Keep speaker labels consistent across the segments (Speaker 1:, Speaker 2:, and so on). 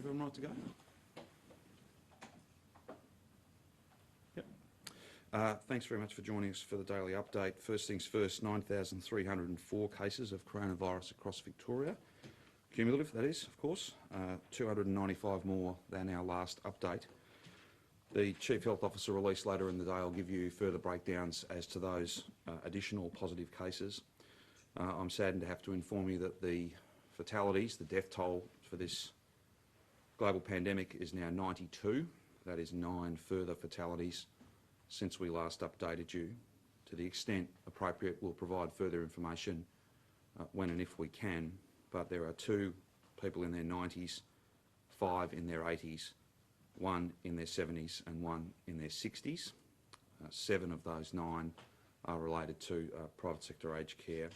Speaker 1: Everyone right to go? Yep. Thanks very much for joining us for the daily update. First things first, 9,304 cases of coronavirus across Victoria. Cumulative, that is, of course. 295 more than our last update. The Chief Health Officer released later in the day will give you further breakdowns as to those additional positive cases. I'm saddened to have to inform you that the fatalities, the death toll for this global pandemic is now 92. That is 9 further fatalities since we last updated you. To the extent appropriate, we'll provide further information when and if we can, but there are 2 people in their 90s, 5 in their 80s, 1 in their 70s and 1 in their 60s. 7 of those 9 are related to private sector aged care.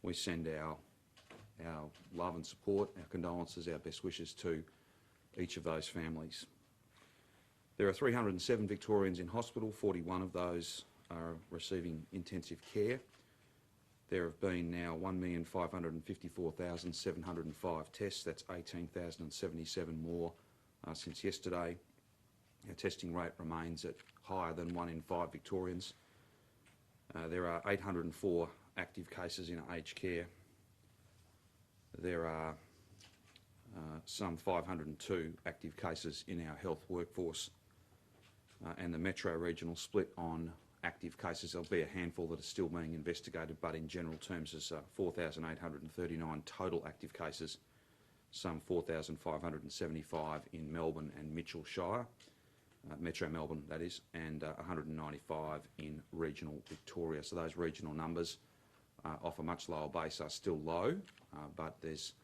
Speaker 1: We send our love and support, our condolences, our best wishes to each of those families. There are 307 Victorians in hospital. 41 of those are receiving intensive care. There have been now 1,554,705 tests. That's 18,077 more since yesterday. Our testing rate remains at higher than 1 in 5 Victorians. There are 804 active cases in aged care. There are some 502 active cases in our health workforce, and the metro regional split on active cases. There'll be a handful that are still being investigated, but in general terms there's 4,839 total active cases, some 4,575 in Melbourne and Mitchell Shire, Metro Melbourne that is, and 195 in regional Victoria. So those regional numbers off a much lower base are still low, but there's,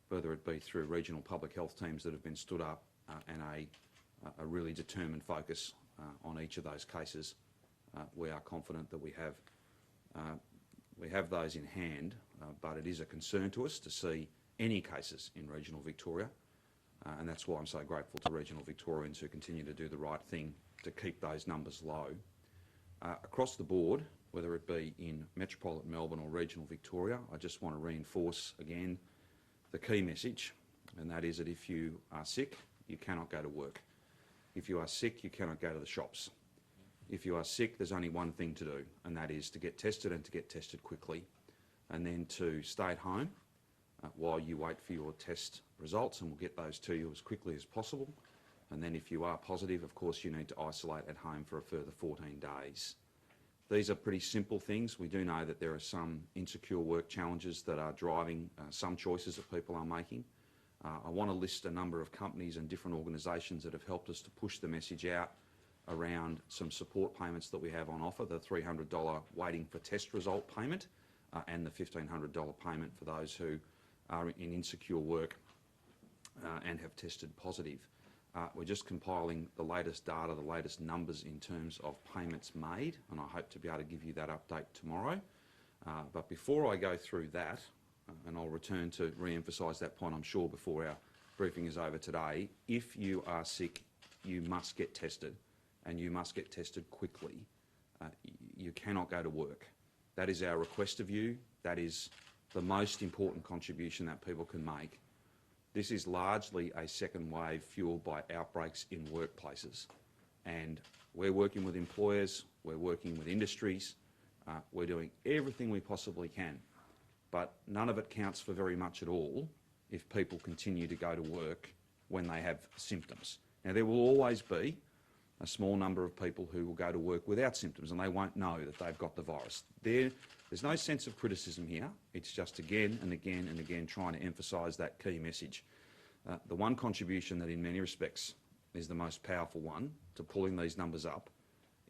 Speaker 1: whether it be through regional public health teams that have been stood up and a really determined focus on each of those cases, we are confident that we have those in hand, but it is a concern to us to see any cases in regional Victoria, and that's why I'm so grateful to regional Victorians who continue to do the right thing to keep those numbers low. Across the board, whether it be in metropolitan Melbourne or regional Victoria, I just want to reinforce again the key message, and that is that if you are sick, you cannot go to work. If you are sick, you cannot go to the shops. If you are sick, there's only one thing to do, and that is to get tested, and to get tested quickly, and then to stay at home while you wait for your test results, and we'll get those to you as quickly as possible. And then if you are positive, of course, you need to isolate at home for a further 14 days. These are pretty simple things. We do know that there are some insecure work challenges that are driving some choices that people are making. I want to list a number of companies and different organisations that have helped us to push the message out around some support payments that we have on offer, the $300 waiting for test result payment and the $1,500 payment for those who are in insecure work and have tested positive. We're just compiling the latest data, the latest numbers in terms of payments made, and I hope to be able to give you that update tomorrow. But before I go through that, and I'll return to re-emphasise that point, I'm sure, before our briefing is over today, if you are sick, you must get tested, and you must get tested quickly. You cannot go to work. That is our request of you. That is the most important contribution that people can make. This is largely a second wave fuelled by outbreaks in workplaces, and we're working with employers, we're working with industries, we're doing everything we possibly can, but none of it counts for very much at all if people continue to go to work when they have symptoms. Now, there will always be a small number of people who will go to work without symptoms and they won't know that they've got the virus. There's no sense of criticism here. It's just again and again and again trying to emphasise that key message. The one contribution that in many respects is the most powerful one to pulling these numbers up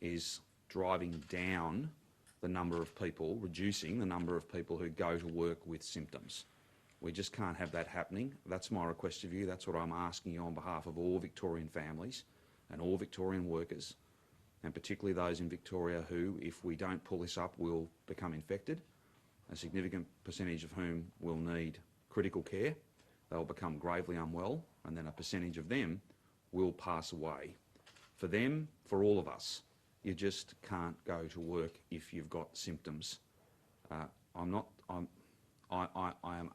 Speaker 1: is driving down the number of people, reducing the number of people who go to work with symptoms. We just can't have that happening. That's my request of you. That's what I'm asking you on behalf of all Victorian families and all Victorian workers, and particularly those in Victoria who, if we don't pull this up, will become infected, a significant percentage of whom will need critical care. They'll become gravely unwell, and then a percentage of them will pass away. For them, for all of us, you just can't go to work if you've got symptoms. I am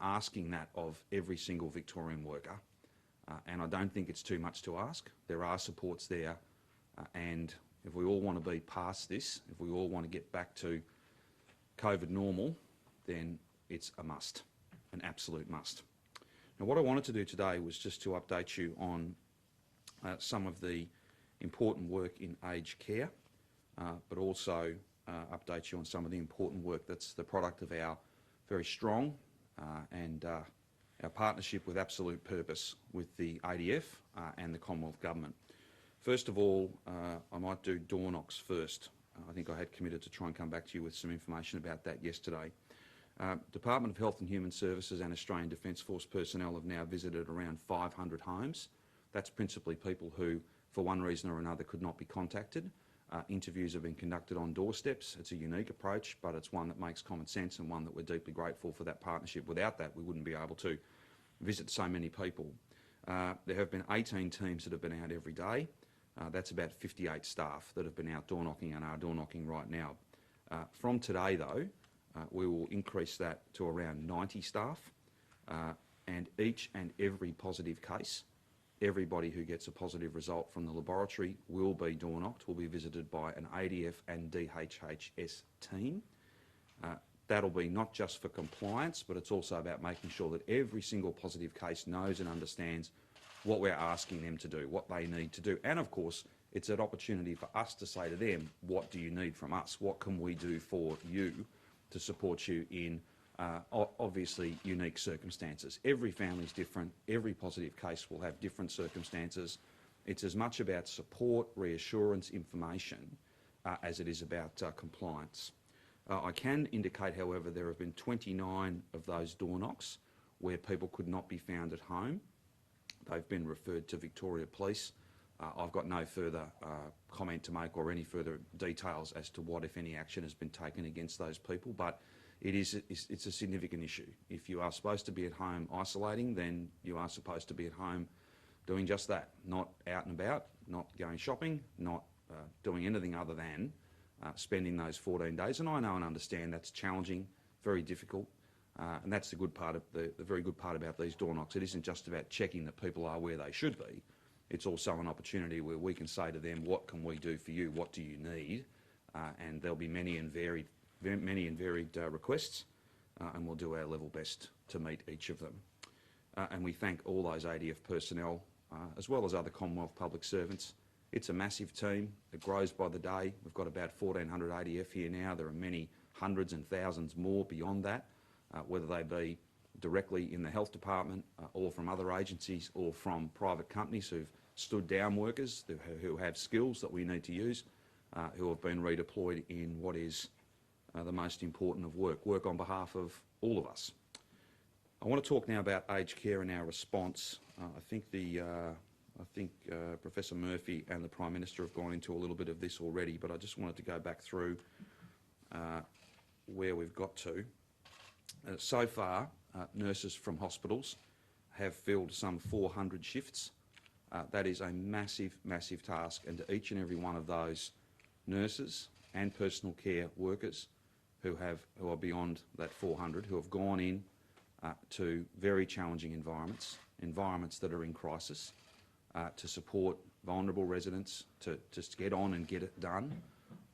Speaker 1: asking that of every single Victorian worker, and I don't think it's too much to ask. There are supports there, and if we all want to be past this, if we all want to get back to COVID normal, then it's a must, an absolute must. Now, what I wanted to do today was just to update you on some of the important work in aged care, but also update you on some of the important work that's the product of our very strong and our partnership with absolute purpose with the ADF and the Commonwealth Government. First of all, I might do door knocks first. I think I had committed to try and come back to you with some information about that yesterday. Department of Health and Human Services and Australian Defence Force personnel have now visited around 500 homes. That's principally people who, for one reason or another, could not be contacted. Interviews have been conducted on doorsteps. It's a unique approach, but it's one that makes common sense and one that we're deeply grateful for that partnership. Without that, we wouldn't be able to visit so many people. There have been 18 teams that have been out every day. That's about 58 staff that have been out door knocking and are door knocking right now. From today, though, we will increase that to around 90 staff, and each and every positive case, everybody who gets a positive result from the laboratory will be door knocked, will be visited by an ADF and DHHS team. That'll be not just for compliance, but it's also about making sure that every single positive case knows and understands what we're asking them to do, what they need to do. And of course, it's an opportunity for us to say to them, what do you need from us? What can we do for you to support you in obviously unique circumstances? Every family is different. Every positive case will have different circumstances. It's as much about support, reassurance, information, as it is about compliance. I can indicate, however, there have been 29 of those door knocks where people could not be found at home. They've been referred to Victoria Police. I've got no further comment to make or any further details as to what, if any, action has been taken against those people, but it's a significant issue. If you are supposed to be at home isolating, then you are supposed to be at home doing just that, not out and about, not going shopping, not doing anything other than spending those 14 days. And I know and understand that's challenging, very difficult, and that's the good part of the very good part about these door knocks. It isn't just about checking that people are where they should be. It's also an opportunity where we can say to them, what can we do for you? What do you need? And there'll be many and varied requests, and we'll do our level best to meet each of them. And we thank all those ADF personnel, as well as other Commonwealth public servants. It's a massive team. It grows by the day. We've got about 1,400 ADF here now. There are many hundreds and thousands more beyond that, whether they be directly in the health department or from other agencies or from private companies who've stood down workers who have skills that we need to use, who have been redeployed in what is the most important of work on behalf of all of us. I want to talk now about aged care and our response. I think Professor Murphy and the Prime Minister have gone into a little bit of this already, but I just wanted to go back through where we've got to. So far, nurses from hospitals have filled some 400 shifts. That is a massive, massive task, and to each and every one of those nurses and personal care workers who are beyond that 400, who have gone in to very challenging environments that are in crisis, to support vulnerable residents, to just get on and get it done.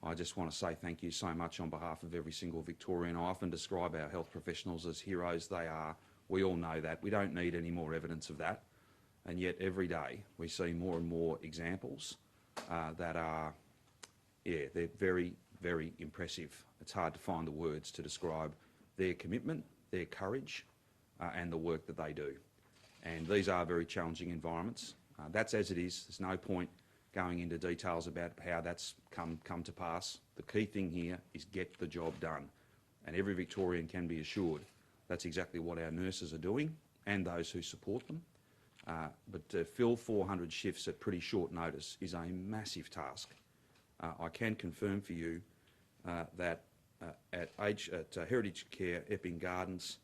Speaker 1: I just want to say thank you so much on behalf of every single Victorian. I often describe our health professionals as heroes. They are. We all know that. We don't need any more evidence of that. And yet every day we see more and more examples that are, they're very, very impressive. It's hard to find the words to describe their commitment, their courage, and the work that they do. And these are very challenging environments. That's as it is. There's no point going into details about how that's come to pass. The key thing here is get the job done. And every Victorian can be assured that's exactly what our nurses are doing and those who support them. But to fill 400 shifts at pretty short notice is a massive task. I can confirm for you that at Heritage Care, Epping Gardens,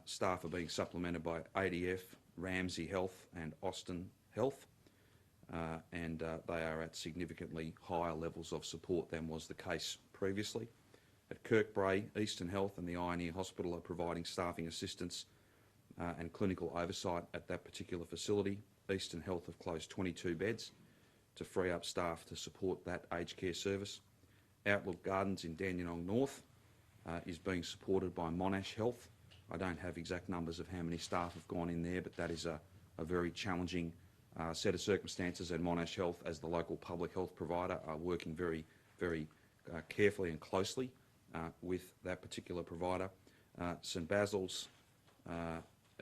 Speaker 1: staff are being supplemented by ADF, Ramsay Health and Austin Health, and they are at significantly higher levels of support than was the case previously. At Kirkbrae, Eastern Health and the Ioneer Hospital are providing staffing assistance and clinical oversight at that particular facility. Eastern Health have closed 22 beds to free up staff to support that aged care service. Outlook Gardens in Dandenong North is being supported by Monash Health. I don't have exact numbers of how many staff have gone in there, but that is a very challenging set of circumstances, and Monash Health, as the local public health provider, are working very, very carefully and closely with that particular provider. St Basil's,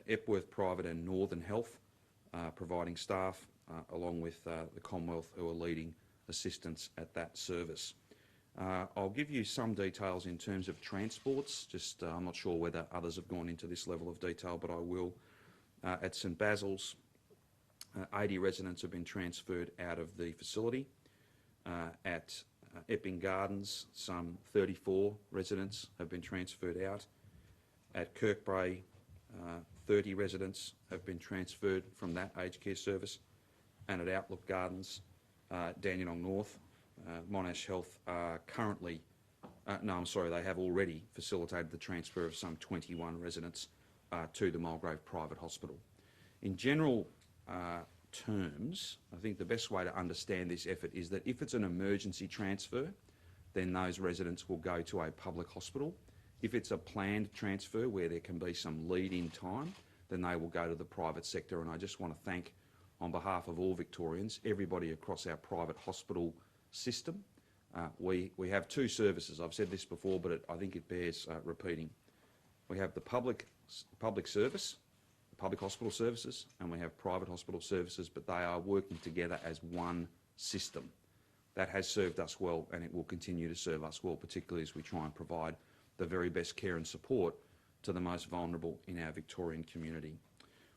Speaker 1: Epworth Private and Northern Health providing staff, along with the Commonwealth, who are leading assistance at that service. I'll give you some details in terms of transports. I'm not sure whether others have gone into this level of detail, but I will. At St Basil's, 80 residents have been transferred out of the facility. At Upping Gardens, some 34 residents have been transferred out. At Kirkbrae, 30 residents have been transferred from that aged care service. And at Outlook Gardens, Dandenong North, Monash Health are currently, they have already facilitated the transfer of some 21 residents to the Mulgrave Private Hospital. In general terms, I think the best way to understand this effort is that if it's an emergency transfer, then those residents will go to a public hospital. If it's a planned transfer where there can be some lead-in time, then they will go to the private sector. And I just want to thank, on behalf of all Victorians, everybody across our private hospital system. We have two services. I've said this before, but I think it bears repeating. We have the public service, public hospital services, and we have private hospital services, but they are working together as one system. That has served us well, and it will continue to serve us well, particularly as we try and provide the very best care and support to the most vulnerable in our Victorian community.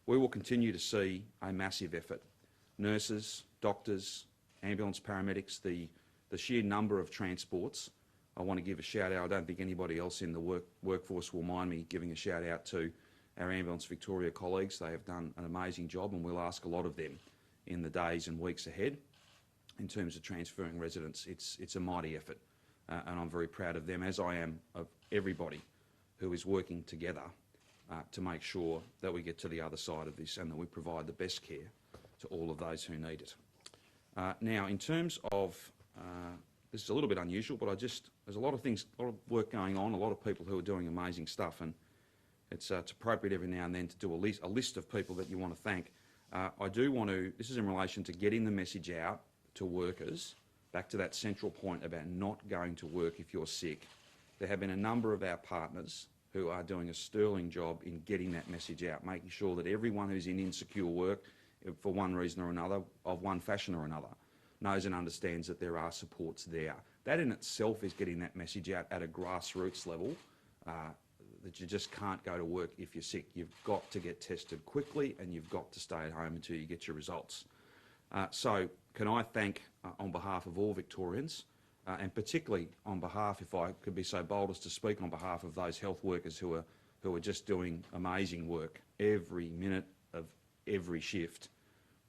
Speaker 1: We will continue to see a massive effort. Nurses, doctors, ambulance paramedics, the sheer number of transports. I want to give a shout out. I don't think anybody else in the workforce will mind me giving a shout out to our Ambulance Victoria colleagues. They have done an amazing job, and we'll ask a lot of them in the days and weeks ahead in terms of transferring residents. It's a mighty effort, and I'm very proud of them, as I am of everybody who is working together to make sure that we get to the other side of this and that we provide the best care to all of those who need it. Now, in terms of, this is a little bit unusual, but there's a lot of things, a lot of work going on, a lot of people who are doing amazing stuff, and it's appropriate every now and then to do a list of people that you want to thank. I do want to, this is in relation to getting the message out to workers, back to that central point about not going to work if you're sick. There have been a number of our partners who are doing a sterling job in getting that message out, making sure that everyone who's in insecure work, for one reason or another, of one fashion or another, knows and understands that there are supports there. That in itself is getting that message out at a grassroots level, that you just can't go to work if you're sick. You've got to get tested quickly, and you've got to stay at home until you get your results. So can I thank, on behalf of all Victorians, and particularly on behalf, if I could be so bold as to speak on behalf of those health workers who are just doing amazing work every minute of every shift,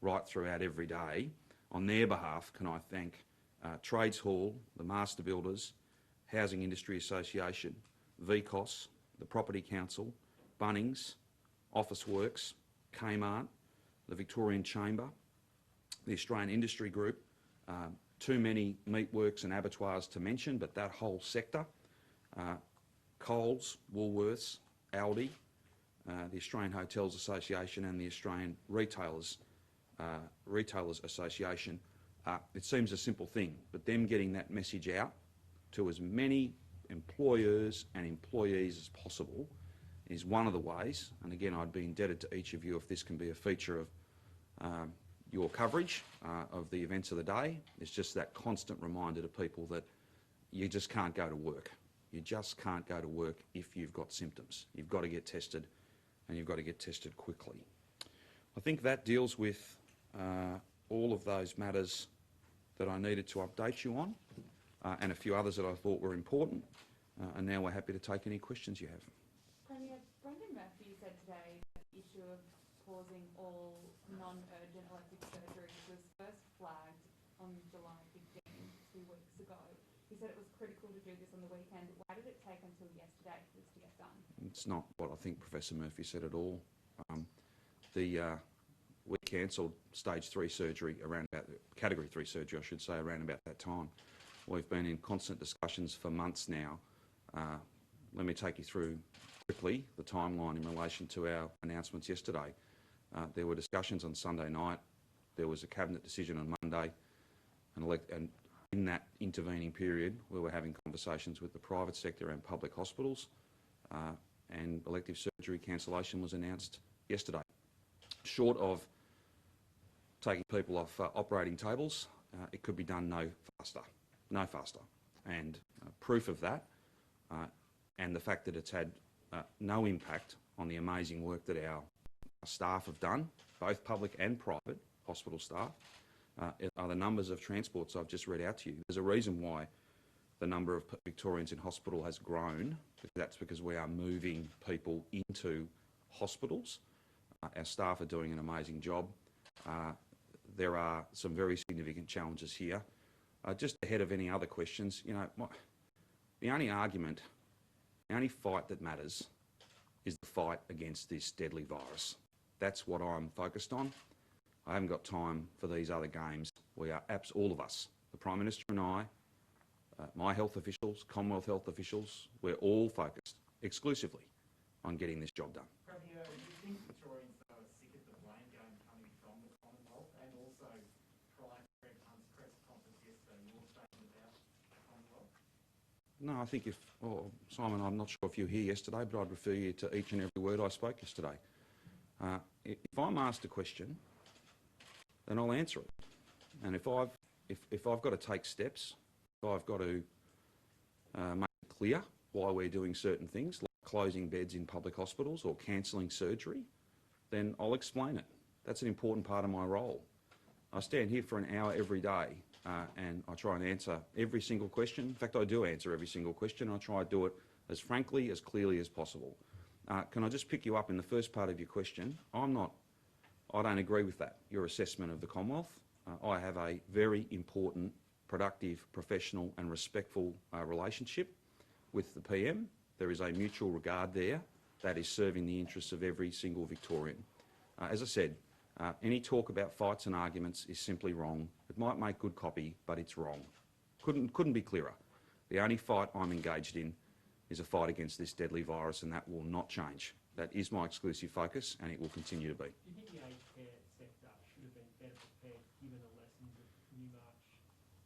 Speaker 1: right throughout every day. On their behalf, can I thank Trades Hall, the Master Builders, Housing Industry Association, VCOS, the Property Council, Bunnings, Office Works, Kmart, the Victorian Chamber, the Australian Industry Group, too many meatworks and abattoirs to mention, but that whole sector, Coles, Woolworths, Aldi, the Australian Hotels Association and the Australian Retailers Association. It seems a simple thing, but them getting that message out to as many employers and employees as possible is one of the ways, and again I'd be indebted to each of you if this can be a feature of your coverage of the events of the day. It's just that constant reminder to people that you just can't go to work. You just can't go to work if you've got symptoms. You've got to get tested, and you've got to get tested quickly. I think that deals with all of those matters that I needed to update you on, and a few others that I thought were important, and now we're happy to take any questions you have.
Speaker 2: Premier, Brendan Murphy said today that the issue of pausing all non-urgent elective surgeries was first flagged on July 15, 2 weeks ago. He said it was critical to do this on the weekend. Why did it take until yesterday for this to get done?
Speaker 1: It's not what I think Professor Murphy said at all. We cancelled stage 3 surgery around about, category 3 surgery I should say, around about that time. We've been in constant discussions for months now. Let me take you through quickly the timeline in relation to our announcements yesterday. There were discussions on Sunday night, there was a cabinet decision on Monday, and in that intervening period we were having conversations with the private sector and public hospitals, and elective surgery cancellation was announced yesterday. Short of taking people off operating tables, it could be done no faster. And proof of that, and the fact that it's had no impact on the amazing work that our staff have done, both public and private hospital staff, are the numbers of transports I've just read out to you. There's a reason why the number of Victorians in hospital has grown. That's because we are moving people into hospitals. Our staff are doing an amazing job. There are some very significant challenges here. Just ahead of any other questions, the only fight that matters is the fight against this deadly virus. That's what I'm focused on. I haven't got time for these other games. We are all of us, the Prime Minister and I, my health officials, Commonwealth health officials, we're all focused exclusively on getting this job done.
Speaker 3: Premier, do you think Victorians are sick of the blame game coming from the Commonwealth, and also prior to Greg Hunt's press conference yesterday, your statement about the Commonwealth?
Speaker 1: No, I think Simon, I'm not sure if you were here yesterday, but I'd refer you to each and every word I spoke yesterday. If I'm asked a question, then I'll answer it. And if I've got to take steps, if I've got to make it clear why we're doing certain things, like closing beds in public hospitals or cancelling surgery, then I'll explain it. That's an important part of my role. I stand here for an hour every day and I try and answer every single question. In fact, I do answer every single question. I try to do it as frankly, as clearly as possible. Can I just pick you up in the first part of your question? I don't agree with that, your assessment of the Commonwealth. I have a very important, productive, professional and respectful relationship with the PM. There is a mutual regard there that is serving the interests of every single Victorian. As I said, any talk about fights and arguments is simply wrong. It might make good copy, but it's wrong. Couldn't be clearer. The only fight I'm engaged in is a fight against this deadly virus, and that will not change. That is my exclusive focus, and it will continue to be.
Speaker 3: Do you think the aged care sector should have been better prepared given the lessons of Newmarch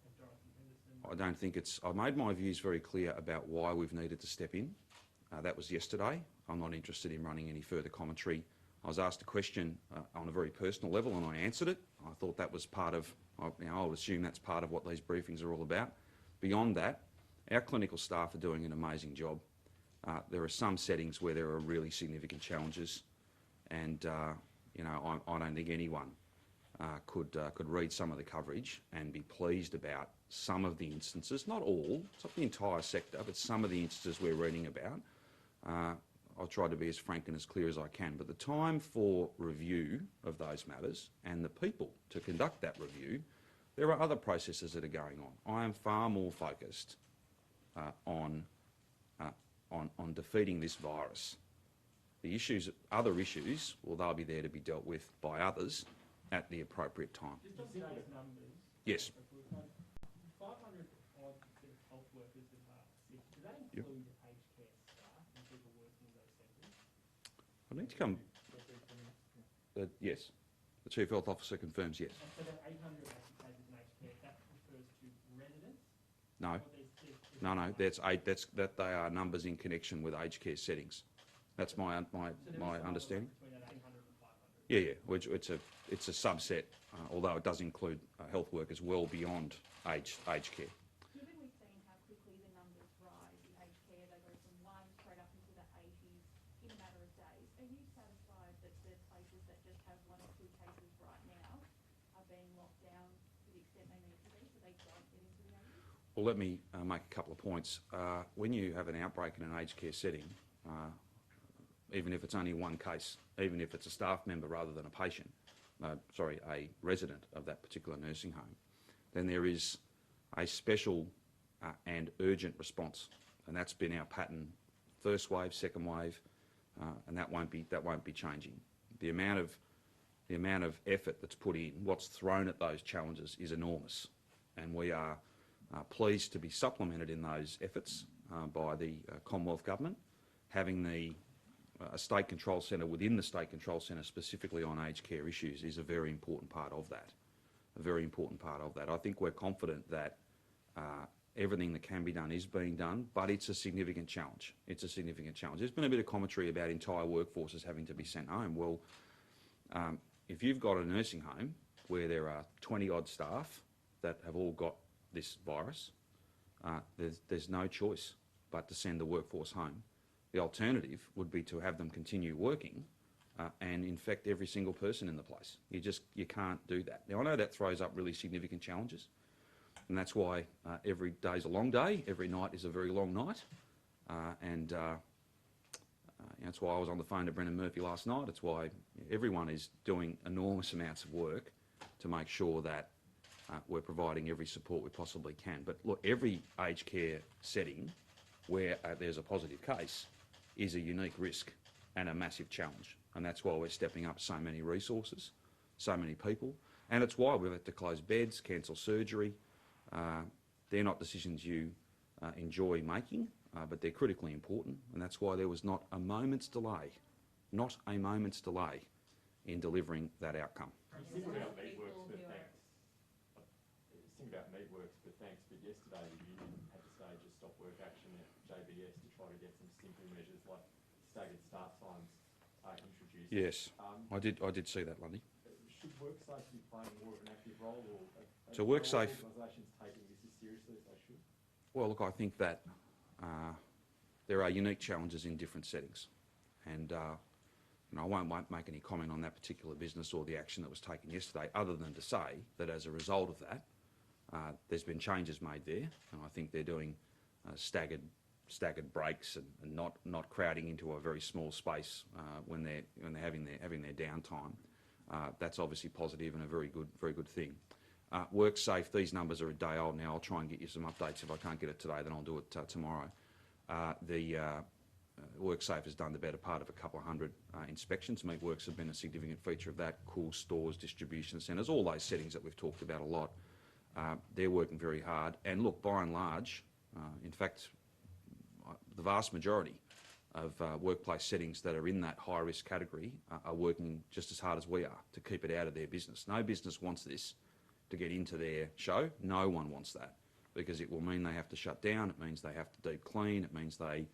Speaker 3: and Dorothy Henderson?
Speaker 1: I don't think it's... I made my views very clear about why we've needed to step in. That was yesterday. I'm not interested in running any further commentary. I was asked a question on a very personal level and I answered it. I thought that was part of... I would assume that's part of what these briefings are all about. Beyond that, our clinical staff are doing an amazing job. There are some settings where there are really significant challenges, and I don't think anyone could read some of the coverage and be pleased about some of the instances, not all, it's not the entire sector, but some of the instances we're reading about. I'll try to be as frank and as clear as I can, but the time for review of those matters and the people to conduct that review, there are other processes that are going on. I am far more focused on defeating this virus. The issues, other issues, well, they'll be there to be dealt with by others at the appropriate time.
Speaker 3: Just on today's numbers.
Speaker 1: Yes.
Speaker 3: 500 odd health workers that are sick. Do they include aged care staff and people working in those centres?
Speaker 1: I need to come... yes. The Chief Health Officer confirms yes.
Speaker 3: So that 800 cases in aged care, that refers to residents?
Speaker 1: No. That they are numbers in connection with aged care settings. That's my understanding.
Speaker 3: Between that 800 and 500?
Speaker 1: Yeah. Which it's a subset, although it does include health workers well beyond aged care.
Speaker 2: Given we've seen how quickly the numbers rise in aged care, they go from 1 straight up into the 80s in a matter of days. Are you satisfied that the places that just have 1 or 2 cases right now are being locked down to the extent they need to be, so they don't get into the 80s?
Speaker 1: Well, let me make a couple of points. When you have an outbreak in an aged care setting, even if it's only 1 case, even if it's a staff member rather than a patient, a resident of that particular nursing home, then there is a special and urgent response, and that's been our pattern: first wave, second wave, and that won't be changing. the amount of effort that's put in, what's thrown at those challenges is enormous, and we are pleased to be supplemented in those efforts by the Commonwealth Government. Having a state control centre within the state control centre specifically on aged care issues is a very important part of that. I think we're confident that everything that can be done is being done, but it's a significant challenge. There's been a bit of commentary about entire workforces having to be sent home. Well, if you've got a nursing home where there are 20-odd staff that have all got this virus, there's no choice but to send the workforce home. The alternative would be to have them continue working and infect every single person in the place. You can't do that. Now, I know that throws up really significant challenges, and that's why every day's a long day, every night is a very long night, that's why I was on the phone to Brendan Murphy last night. It's why everyone is doing enormous amounts of work to make sure that we're providing every support we possibly can. But look, every aged care setting where there's a positive case is a unique risk and a massive challenge. And that's why we're stepping up so many resources, so many people. And it's why we've had to close beds, cancel surgery. They're not decisions you enjoy making, but they're critically important. And that's why there was not a moment's delay in delivering that outcome.
Speaker 4: You sing about meatworks, but thanks. But yesterday the union had to stage a stop work action at JBS to try to get some simple measures like staggered start times introduced.
Speaker 1: Yes, I did see that, Lundy.
Speaker 4: Should WorkSafe be playing more of an active role, or
Speaker 1: So WorkSafe,
Speaker 4: organisations taking this as seriously as they should?
Speaker 1: well, look, I think that there are unique challenges in different settings, and I won't make any comment on that particular business or the action that was taken yesterday, other than to say that as a result of that, there's been changes made there, and I think they're doing staggered breaks and not crowding into a very small space when they're having their downtime. That's obviously positive and a very good thing. WorkSafe, these numbers are a day old now. I'll try and get you some updates. If I can't get it today, then I'll do it tomorrow. WorkSafe has done the better part of a couple of hundred inspections. Meatworks have been a significant feature of that. Cool stores, distribution centres, all those settings that we've talked about a lot. They're working very hard. And look, by and large, in fact, the vast majority of workplace settings that are in that high-risk category are working just as hard as we are to keep it out of their business. No business wants this to get into their show. No one wants that, because it will mean they have to shut down. It means they have to deep clean. It means they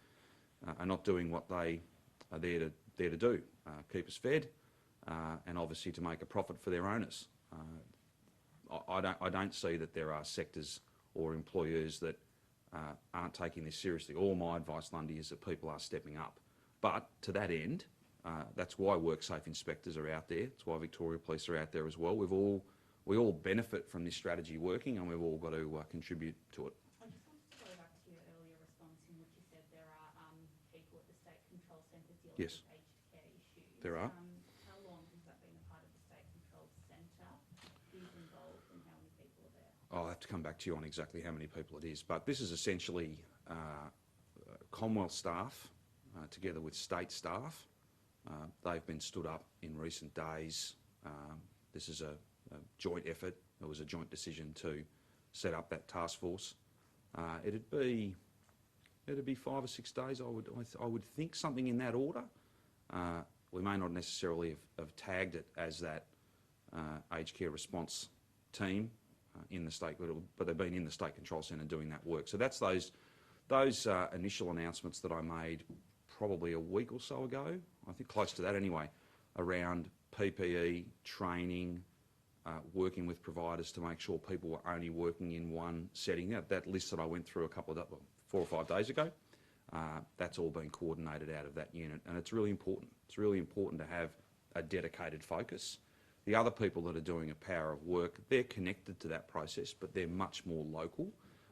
Speaker 1: are not doing what they are there to do, keep us fed, and obviously to make a profit for their owners. I don't see that there are sectors or employers that aren't taking this seriously. All my advice, Lundy, is that people are stepping up. But to that end, that's why WorkSafe inspectors are out there. It's why Victoria Police are out there as well. We all benefit from this strategy working, and we've all got to contribute to it.
Speaker 2: I just wanted to go back to your earlier response in which you said there are people at the State Control Centre dealing
Speaker 1: Yes.
Speaker 2: with aged care issues.
Speaker 1: There are.
Speaker 2: How long has that been a part of the State Control Centre? Who's involved and how many people are there?
Speaker 1: I'll have to come back to you on exactly how many people it is, but this is essentially Commonwealth staff together with state staff. They've been stood up in recent days. This is a joint effort. It was a joint decision to set up that task force. It'd be 5 or 6 days. I would think something in that order. We may not necessarily have tagged it as that aged care response team in the state, but they've been in the State Control Centre doing that work. So that's those initial announcements that I made probably a week or so ago, I think close to that anyway, around PPE, training, working with providers to make sure people were only working in one setting. That list that I went through 4 or 5 days ago, that's all been coordinated out of that unit, and it's really important. It's really important to have a dedicated focus. The other people that are doing a power of work, they're connected to that process, but they're much more local,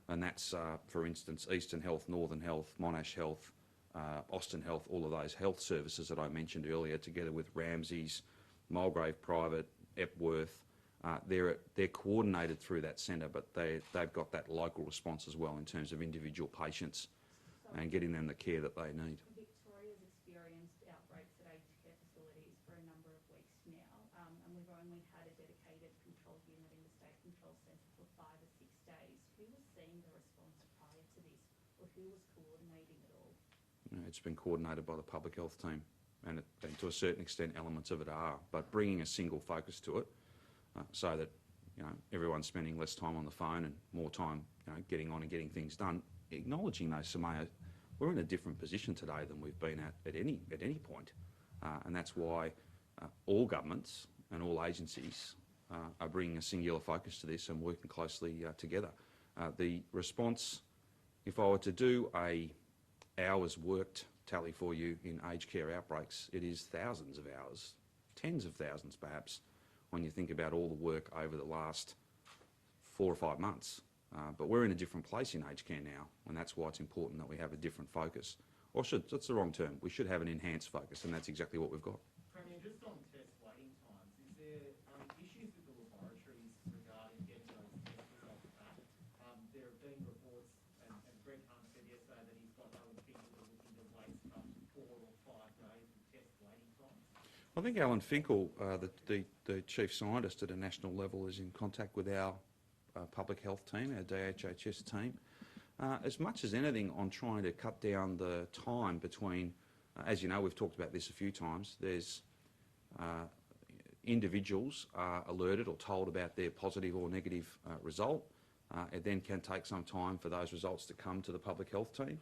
Speaker 1: and that's, for instance, Eastern Health, Northern Health, Monash Health, Austin Health, all of those health services that I mentioned earlier, together with Ramsay's, Mulgrave Private, Epworth. They're coordinated through that centre, but they've got that local response as well in terms of individual patients and getting them the care that they need.
Speaker 2: Victoria's experienced outbreaks at aged care facilities for a number of
Speaker 5: only had a dedicated control unit in the State Control Centre for 5 or 6 days. Who was seeing the response prior to this, or who was coordinating it all?
Speaker 1: It's been coordinated by the public health team, and to a certain extent elements of it are, but bringing a single focus to it so that everyone's spending less time on the phone and more time getting on and getting things done. Acknowledging though, Samaya, we're in a different position today than we've been at any point, and that's why all governments and all agencies are bringing a singular focus to this and working closely together. The response, if I were to do a hours worked tally for you in aged care outbreaks, it is thousands of hours, tens of thousands perhaps, when you think about all the work over the last 4 or 5 months. But we're in a different place in aged care now, and that's why it's important that we have a different focus. Or that's the wrong term. We should have an enhanced focus, and that's exactly what we've got.
Speaker 3: Premier, just on test waiting times, is there issues with the laboratories regarding getting those test results back? There have been reports, and Greg Hunt said yesterday that he's got Alan Finkel looking to waste up to 4 or 5 days with test waiting times.
Speaker 1: I think Alan Finkel, the chief scientist at a national level, is in contact with our public health team, our DHHS team, as much as anything on trying to cut down the time between, as you know, we've talked about this a few times, there's individuals are alerted or told about their positive or negative result. It then can take some time for those results to come to the public health team.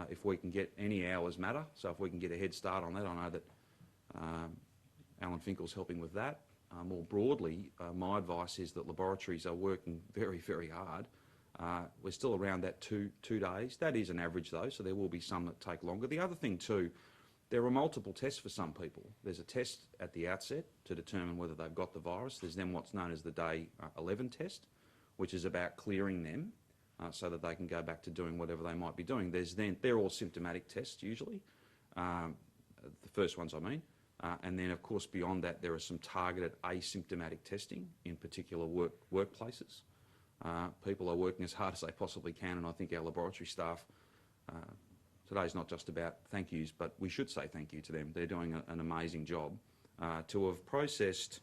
Speaker 1: If we can get any hours matter, so if we can get a head start on that, I know that Alan Finkel's helping with that. More broadly, my advice is that laboratories are working very, very hard. We're still around that two days. That is an average though, so there will be some that take longer. The other thing too, there are multiple tests for some people. There's a test at the outset to determine whether they've got the virus. There's then what's known as the day 11 test, which is about clearing them so that they can go back to doing whatever they might be doing. They're all symptomatic tests usually, the first ones I mean. And then, of course, beyond that, there are some targeted asymptomatic testing in particular workplaces. People are working as hard as they possibly can, and I think our laboratory staff, today's not just about thank yous, but we should say thank you to them. They're doing an amazing job to have processed,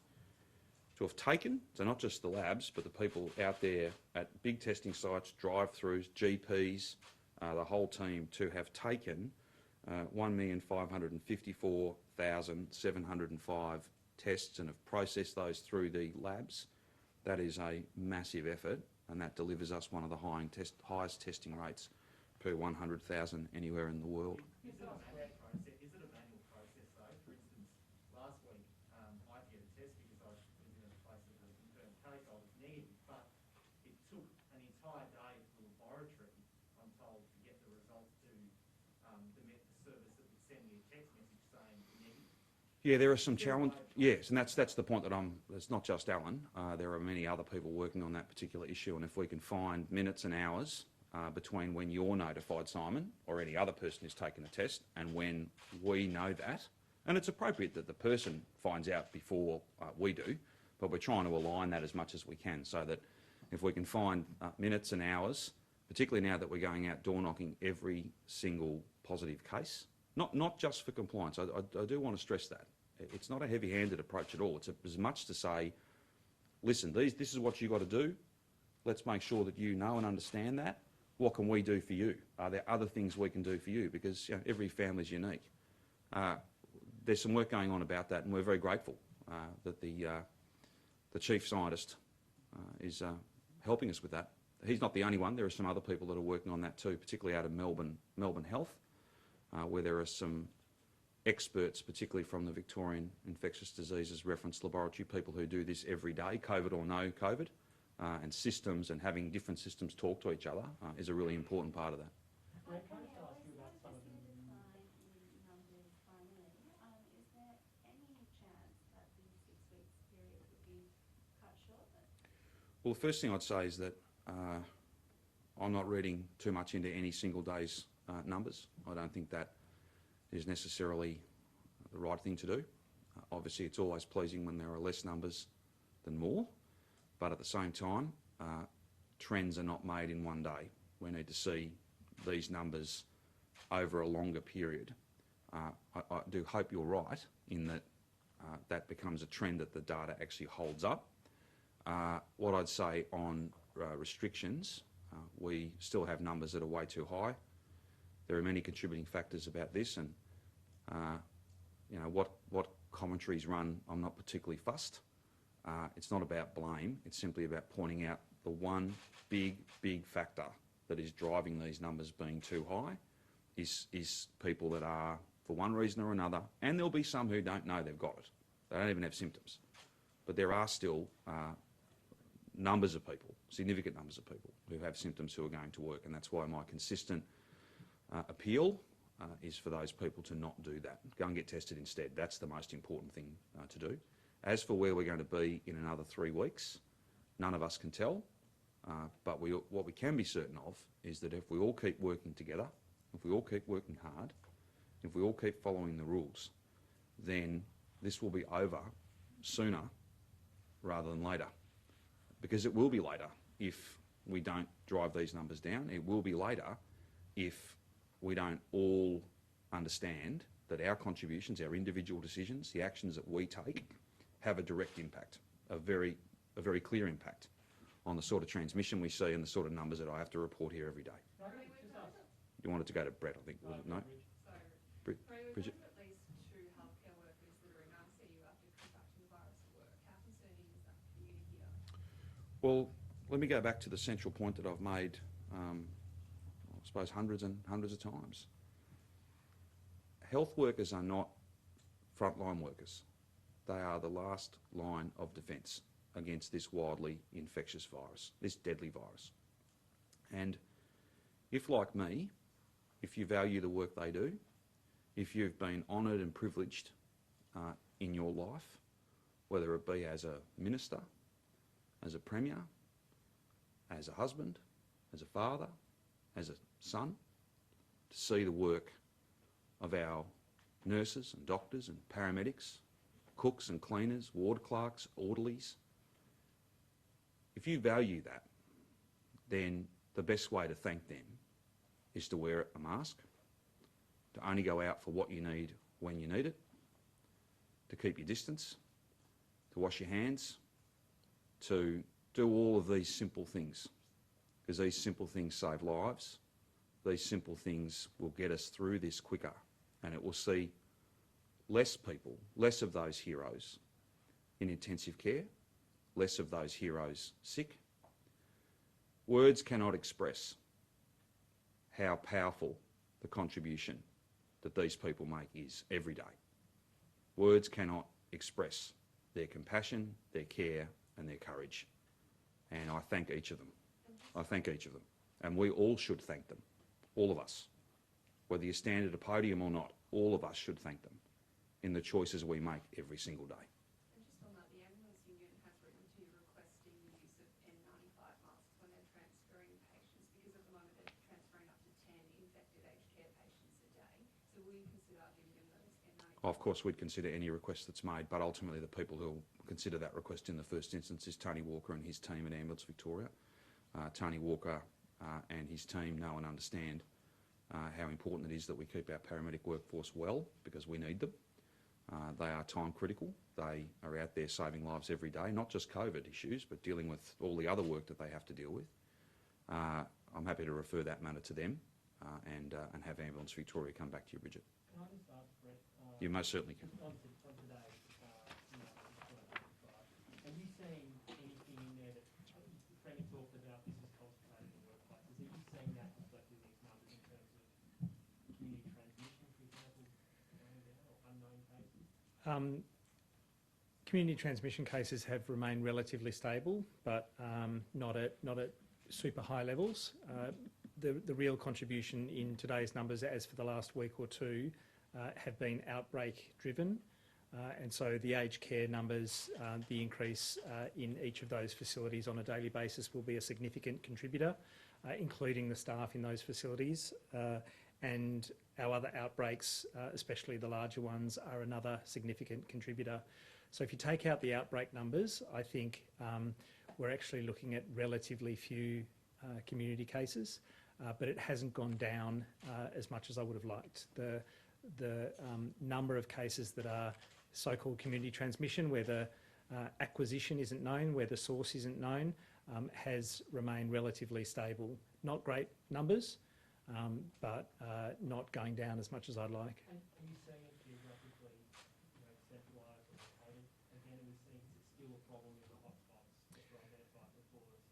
Speaker 1: to have taken, so not just the labs, but the people out there at big testing sites, drive-throughs, GPs, the whole team, to have taken 1,554,705 tests and have processed those through the labs. That is a massive effort, and that delivers us one of the highest testing rates per 100,000 anywhere in the world.
Speaker 3: Is it a manual process though? For instance, last week I had to get a test because I was in a place that was a confirmed case. I was negative, but it took an entire day for the laboratory, I'm told, to get the results to the service that would send me a text message saying negative.
Speaker 1: Yeah, there are some challenges. Yes, and that's the point that it's not just Alan. There are many other people working on that particular issue, and if we can find minutes and hours between when you're notified, Simon, or any other person who's taken a test, and when we know that, and it's appropriate that the person finds out before we do, but we're trying to align that as much as we can so that if we can find minutes and hours, particularly now that we're going out door knocking every single positive case, not just for compliance. I do want to stress that. It's not a heavy-handed approach at all. It's as much to say, listen, this is what you've got to do. Let's make sure that you know and understand that. What can we do for you? Are there other things we can do for you? Because every family is unique. There's some work going on about that, and we're very grateful that the chief scientist is helping us with that. He's not the only one. There are some other people that are working on that too, particularly out of Melbourne Health, where there are some experts, particularly from the Victorian Infectious Diseases Reference Laboratory, people who do this every day, COVID or no COVID, and systems and having different systems talk to each other is a really important part of that.
Speaker 3: Greg, can I just ask you about some of the
Speaker 5: Is there any chance that the 6 weeks period would be cut short?
Speaker 1: Well, the first thing I'd say is that I'm not reading too much into any single day's numbers. I don't think that is necessarily the right thing to do. Obviously, it's always pleasing when there are less numbers than more, but at the same time, trends are not made in one day. We need to see these numbers over a longer period. I do hope you're right in that that becomes a trend that the data actually holds up. What I'd say on restrictions, we still have numbers that are way too high. There are many contributing factors about this, and you know, what commentaries run, I'm not particularly fussed. It's not about blame, it's simply about pointing out the one big factor that is driving these numbers being too high is people that are, for one reason or another, and there'll be some who don't know they've got it. They don't even have symptoms. But there are still numbers of people, significant numbers of people who have symptoms who are going to work, and that's why my consistent appeal is for those people to not do that. Go and get tested instead. That's the most important thing to do. As for where we're going to be in another 3 weeks, none of us can tell, but what we can be certain of is that if we all keep working together, if we all keep working hard, if we all keep following the rules, then this will be over sooner rather than later. Because it will be later if we don't drive these numbers down. It will be later if we don't all understand that our contributions, our individual decisions, the actions that we take have a direct impact, a very clear impact on the sort of transmission we see and the sort of numbers that I have to report here every day. You wanted to go to Brett, I think, was it? No? Bridget?
Speaker 2: We've got at least 2 healthcare workers that are in ICU after contracting the virus at work. How concerning is that for you to hear?
Speaker 1: Well, let me go back to the central point that I've made, I suppose, hundreds and hundreds of times. Health workers are not frontline workers. They are the last line of defence against this wildly infectious virus, this deadly virus. And if, like me, if you value the work they do, if you've been honoured and privileged in your life, whether it be as a minister, as a premier, as a husband, as a father, as a son, to see the work of our nurses and doctors and paramedics, cooks and cleaners, ward clerks, orderlies, if you value that, then the best way to thank them is to wear a mask, to only go out for what you need when you need it, to keep your distance, to wash your hands, to do all of these simple things, because these simple things save lives. These simple things will get us through this quicker, and it will see less people, less of those heroes in intensive care, less of those heroes sick. Words cannot express how powerful the contribution that these people make is every day. Words cannot express their compassion, their care and their courage. And I thank each of them. I thank each of them. And we all should thank them, all of us. Whether you stand at a podium or not, all of us should thank them in the choices we make every single day.
Speaker 2: And just on that, the ambulance union has written to you requesting the use of N95 masks when they're transferring patients, because at the moment they're transferring up to 10 infected aged care patients a day. So will you consider giving them those N95?
Speaker 1: Of course, we'd consider any request that's made, but ultimately the people who will consider that request in the first instance is Tony Walker and his team at Ambulance Victoria. Tony Walker and his team know and understand how important it is that we keep our paramedic workforce well, because we need them. They are time critical. They are out there saving lives every day, not just COVID issues, but dealing with all the other work that they have to deal with. I'm happy to refer that matter to them and have Ambulance Victoria come back to you, Bridget.
Speaker 3: Can I just ask, Brett?
Speaker 1: You most certainly can.
Speaker 3: On today, have you seen anything in there that, Premier talked about this is concentrated in workplaces, are you seeing that reflected in these numbers in terms of community transmission, for example, going down, or unknown cases?
Speaker 6: Community transmission cases have remained relatively stable, but not at super high levels. The real contribution in today's numbers, as for the last week or two, have been outbreak driven. And so the aged care numbers, the increase in each of those facilities on a daily basis will be a significant contributor, including the staff in those facilities. And our other outbreaks, especially the larger ones, are another significant contributor. So if you take out the outbreak numbers, I think we're actually looking at relatively few community cases, but it hasn't gone down as much as I would have liked. The number of cases that are so-called community transmission, where the acquisition isn't known, where the source isn't known, has remained relatively stable. Not great numbers, but not going down as much as I'd like.
Speaker 3: And are you seeing it geographically, centralised or located? Again, are we seeing is it still a problem in the hotspots that were identified before us?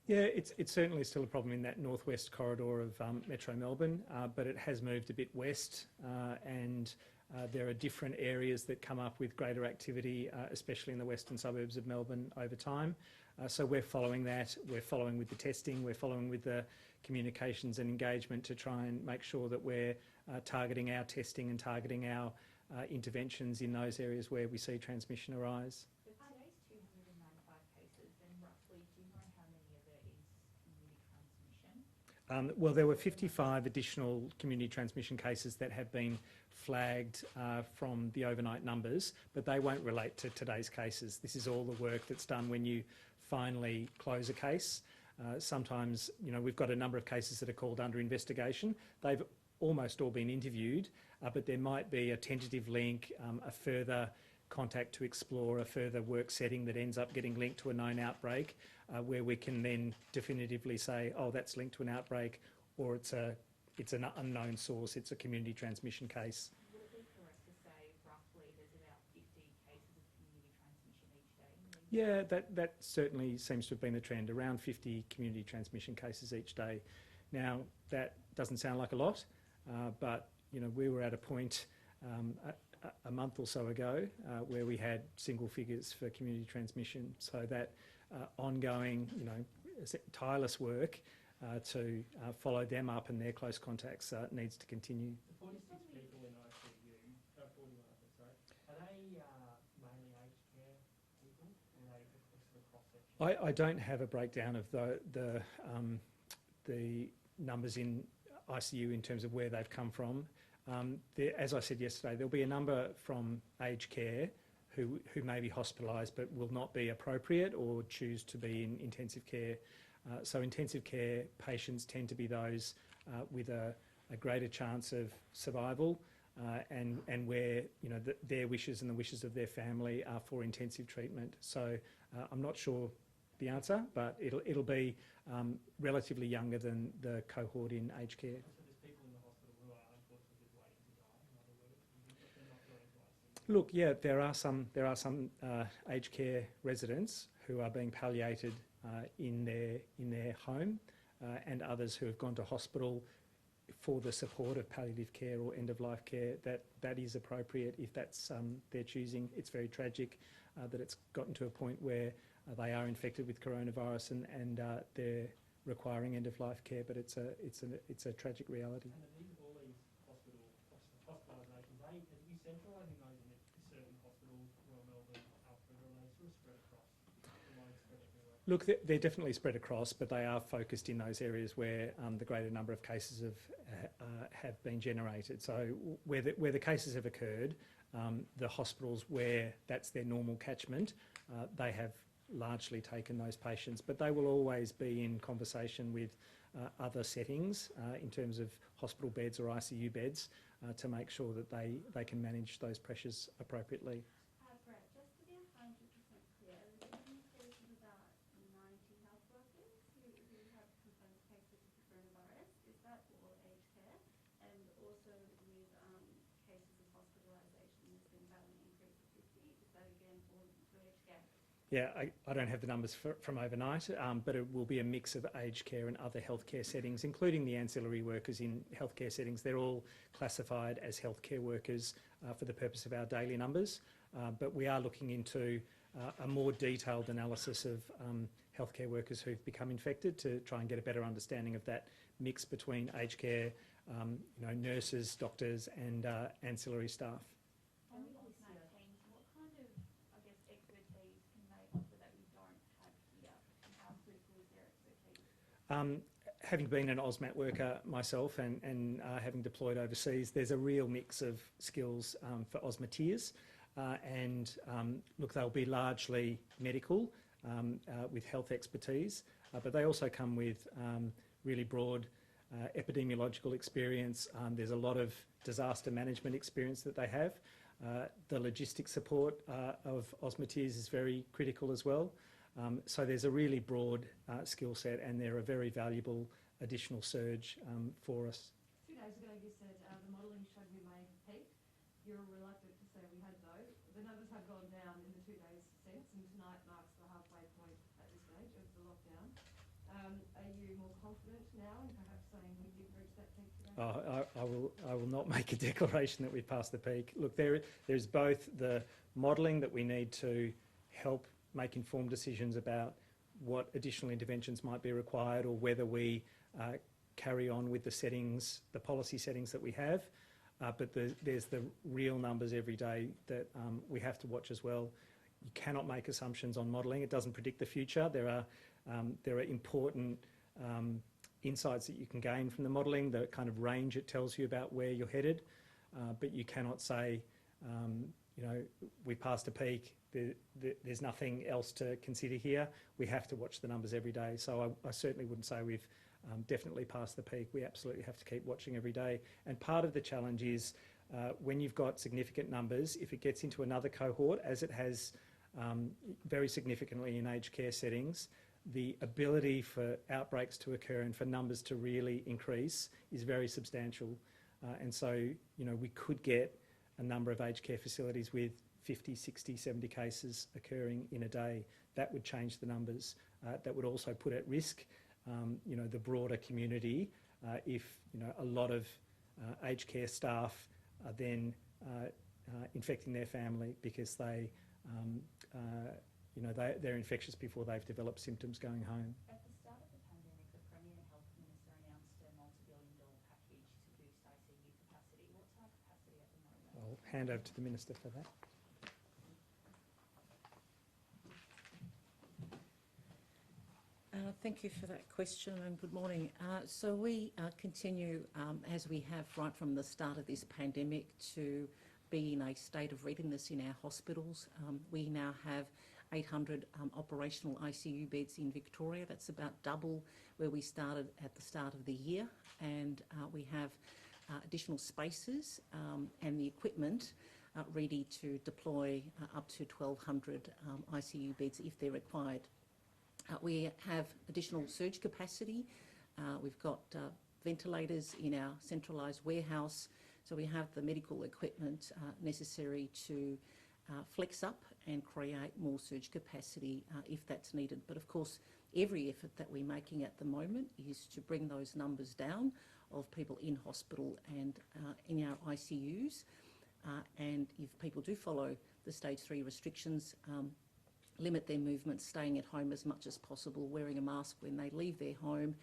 Speaker 6: Yeah, it's certainly still a problem in that northwest corridor of Metro Melbourne, but it has moved a bit west, and there are different areas that come up with greater activity, especially in the western suburbs of Melbourne over time. So we're following that. We're following with the testing. We're following with the communications and engagement to try and make sure that we're targeting our testing and targeting our interventions in those areas where we see transmission arise.
Speaker 5: With today's 295 cases, then roughly, do you know how many of it is community transmission?
Speaker 6: Well, there were 55 additional community transmission cases that have been flagged from the overnight numbers, but they won't relate to today's cases. This is all the work that's done when you finally close a case. Sometimes, we've got a number of cases that are called under investigation. They've almost all been interviewed, but there might be a tentative link, a further contact to explore, a further work setting that ends up getting linked to a known outbreak, where we can then definitively say, oh, that's linked to an outbreak, or it's an unknown source, it's a community transmission case.
Speaker 5: Would it be correct to say roughly there's about 50 cases of community transmission each day?
Speaker 6: Yeah, that certainly seems to have been the trend, around 50 community transmission cases each day. Now, that doesn't sound like a lot, but we were at a point a month or so ago where we had single figures for community transmission. So that ongoing, tireless work to follow them up and their close contacts needs to continue.
Speaker 3: The 46 people in ICU, 41 I think, sorry, are they mainly aged care people, or are they sort of cross-section?
Speaker 6: I don't have a breakdown of the numbers in ICU in terms of where they've come from. As I said yesterday, there'll be a number from aged care who may be hospitalised but will not be appropriate or choose to be in intensive care. So intensive care patients tend to be those with a greater chance of survival and where their wishes and the wishes of their family are for intensive treatment. So I'm not sure the answer, but it'll be relatively younger than the cohort in aged care.
Speaker 3: So there's people in the hospital who are unfortunately just waiting to die, in other words, but they're not going to ICU.
Speaker 6: Look, yeah, there are some aged care residents who are being palliated in their home, and others who have gone to hospital for the support of palliative care or end of life care. That is appropriate if that's their choosing. It's very tragic that it's gotten to a point where they are infected with coronavirus and they're requiring end of life care, but it's a tragic reality.
Speaker 3: And all these hospitalisations, are you centralising those in certain hospitals, Royal Melbourne, Alfred, or are they sort of spread across?
Speaker 6: Look, they're definitely spread across, but they are focused in those areas where the greater number of cases have been generated. So where the cases have occurred, the hospitals where that's their normal catchment, they have largely taken those patients, but they will always be in conversation with other settings in terms of hospital beds or ICU beds to make sure that they can manage those pressures appropriately.
Speaker 7: Brett, just to be 100% clear, there's been cases about 90 health workers who have confirmed cases of coronavirus. Is that all aged care? And also with cases of hospitalisation, there's been about an increase of 50. Is that again all for aged care?
Speaker 6: Yeah, I don't have the numbers from overnight, but it will be a mix of aged care and other healthcare settings, including the ancillary workers in healthcare settings. They're all classified as healthcare workers for the purpose of our daily numbers, but we are looking into a more detailed analysis of healthcare workers who've become infected to try and get a better understanding of that mix between aged care, nurses, doctors and ancillary staff. Having been an AUSMAT worker myself and having deployed overseas, there's a real mix of skills for AUSMATeers. Look, they'll be largely medical with health expertise, but they also come with really broad epidemiological experience. There's a lot of disaster management experience that they have. The logistic support of Osmoteers is very critical as well. So there's a really broad skill set, and they're a very valuable additional surge for us.
Speaker 7: 2 days ago you said the modelling showed we may peak. You're reluctant to say we had though. The numbers have gone down in the 2 days since, and tonight marks the halfway point at this stage of the lockdown. Are you more confident now in perhaps saying we did reach that peak today?
Speaker 6: I will not make a declaration that we've passed the peak. Look, there's both the modelling that we need to help make informed decisions about what additional interventions might be required, or whether we carry on with the settings, the policy settings that we have. But there's the real numbers every day that we have to watch as well. You cannot make assumptions on modelling. It doesn't predict the future. There are important insights that you can gain from the modelling, the kind of range it tells you about where you're headed. But you cannot say, we passed a peak, there's nothing else to consider here. We have to watch the numbers every day. So I certainly wouldn't say we've definitely passed the peak. We absolutely have to keep watching every day. And part of the challenge is when you've got significant numbers, if it gets into another cohort, as it has very significantly in aged care settings, the ability for outbreaks to occur and for numbers to really increase is very substantial. And so, we could get a number of aged care facilities with 50, 60, 70 cases occurring in a day. That would change the numbers. That would also put at risk, the broader community if, a lot of aged care staff are then infecting their family because they're infectious before they've developed symptoms going home.
Speaker 5: At the start of the pandemic, the Premier Health Minister announced a multi-billion-dollar package to boost ICU capacity. What's our capacity at the moment?
Speaker 6: I'll hand over to the Minister for that.
Speaker 8: Thank you for that question, and good morning. So we continue, as we have right from the start of this pandemic, to be in a state of readiness in our hospitals. We now have 800 operational ICU beds in Victoria. That's about double where we started at the start of the year, and we have additional spaces and the equipment ready to deploy up to 1,200 ICU beds if they're required. We have additional surge capacity. We've got ventilators in our centralised warehouse, so we have the medical equipment necessary to flex up and create more surge capacity if that's needed. But of course, every effort that we're making at the moment is to bring those numbers down of people in hospital and in our ICUs. And if people do follow the stage 3 restrictions, limit their movements, staying at home as much as possible, wearing a mask when they leave their home,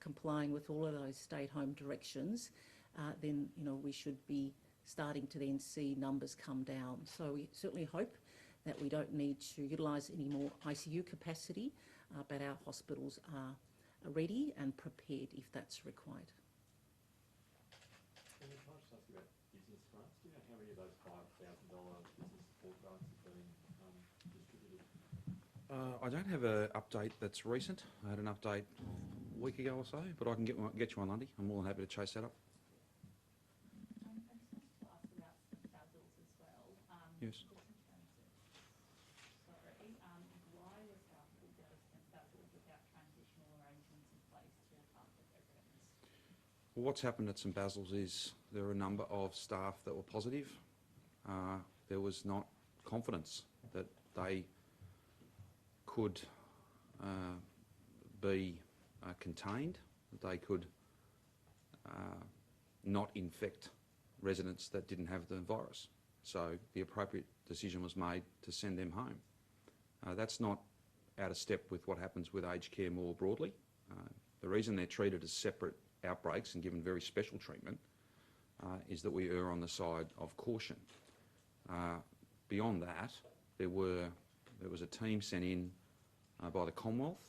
Speaker 8: complying with all of those stay-at-home directions, then we should be starting to then see numbers come down. So we certainly hope that we don't need to utilise any more ICU capacity, but our hospitals are ready and prepared if that's required.
Speaker 4: And then can I just ask you about business grants? Do you know how many of those $5,000 business support grants have been distributed?
Speaker 1: I don't have an update that's recent. I had an update a week ago or so, but I can get you on Monday. I'm more than happy to chase that up.
Speaker 5: I just wanted to ask about Basils as well.
Speaker 1: Yes.
Speaker 5: Just in terms of, why was staff pulled out of St Basils without transitional arrangements in place to look after residents?
Speaker 1: Well, what's happened at St Basil's is there are a number of staff that were positive. There was not confidence that they could be contained, that they could not infect residents that didn't have the virus. So the appropriate decision was made to send them home. That's not out of step with what happens with aged care more broadly. The reason they're treated as separate outbreaks and given very special treatment is that we err on the side of caution. Beyond that, there was a team sent in by the Commonwealth.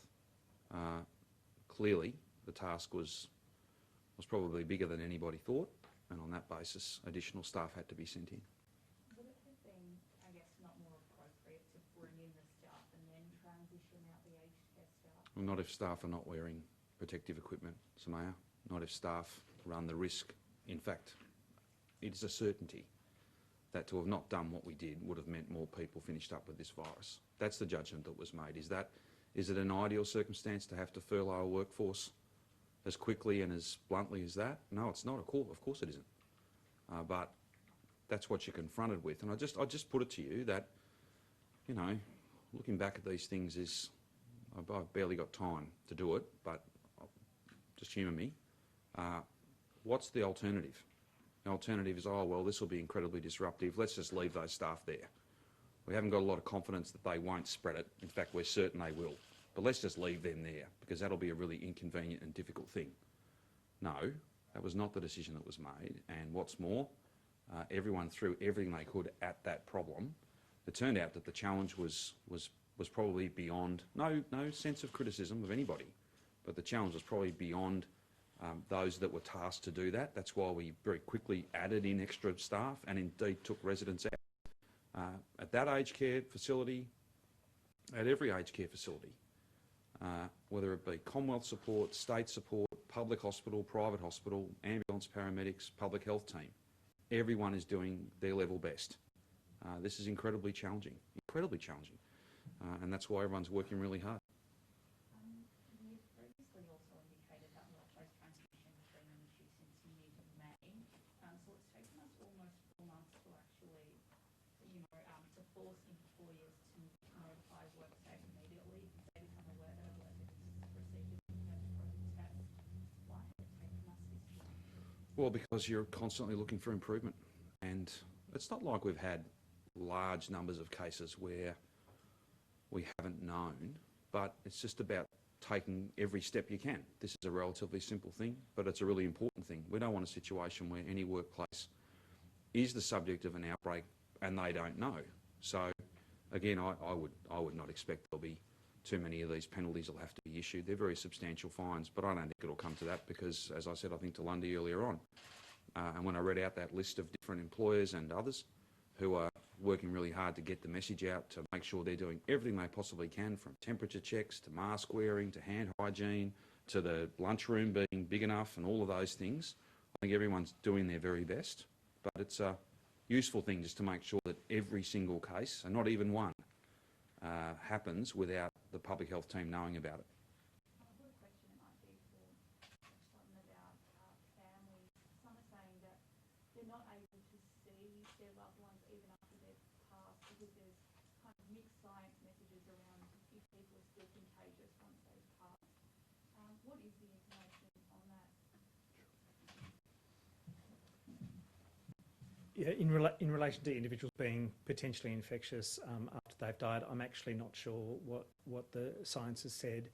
Speaker 1: Clearly, the task was probably bigger than anybody thought, and on that basis, additional staff had to be sent in.
Speaker 5: Would it have been, I guess, not more appropriate to bring in the staff and then transition out the aged care staff?
Speaker 1: Well, not if staff are not wearing protective equipment, Samaya. Not if staff run the risk. In fact, it is a certainty that to have not done what we did would have meant more people finished up with this virus. That's the judgment that was made. Is it an ideal circumstance to have to furlough a workforce as quickly and as bluntly as that? No, it's not. Of course it isn't. But that's what you're confronted with. And I just put it to you that, you know, looking back at these things is, I've barely got time to do it, but just humour me. What's the alternative? The alternative is, oh, well, this will be incredibly disruptive. Let's just leave those staff there. We haven't got a lot of confidence that they won't spread it. In fact, we're certain they will. But let's just leave them there because that'll be a really inconvenient and difficult thing. No, that was not the decision that was made. And what's more, everyone threw everything they could at that problem. It turned out that the challenge was probably beyond, no sense of criticism of anybody, but the challenge was probably beyond those that were tasked to do that. That's why we very quickly added in extra staff and indeed took residents out. At that aged care facility, at every aged care facility, whether it be Commonwealth support, state support, public hospital, private hospital, ambulance, paramedics, public health team, everyone is doing their level best. This is incredibly challenging, and that's why everyone's working really hard.
Speaker 5: You've previously also indicated that workplace transmission has been an issue since mid-May. So it's taken us almost 4 months to actually, to force employers to notify WorkSafe immediately if they become aware that a worker has received a COVID test. Why has it taken us this long?
Speaker 1: Well, because you're constantly looking for improvement, and it's not like we've had large numbers of cases where we haven't known, but it's just about taking every step you can. This is a relatively simple thing, but it's a really important thing. We don't want a situation where any workplace is the subject of an outbreak and they don't know. So again, I would not expect there'll be too many of these penalties will have to be issued. They're very substantial fines, but I don't think it'll come to that because, as I said, I think to Lundy earlier on, and when I read out that list of different employers and others who are working really hard to get the message out to make sure they're doing everything they possibly can, from temperature checks to mask wearing to hand hygiene to the lunchroom being big enough and all of those things. I think everyone's doing their very best, but it's a useful thing just to make sure that every single case, and not even one, happens without the public health team knowing about it.
Speaker 5: I've got a question that might be for something about families. Some are saying that they're not able to see their loved ones even after they've passed because there's kind of mixed science messages around if people are still contagious once they've passed. What is the information on that?
Speaker 6: Yeah, in relation to individuals being potentially infectious after they've died, I'm actually not sure what the science has said.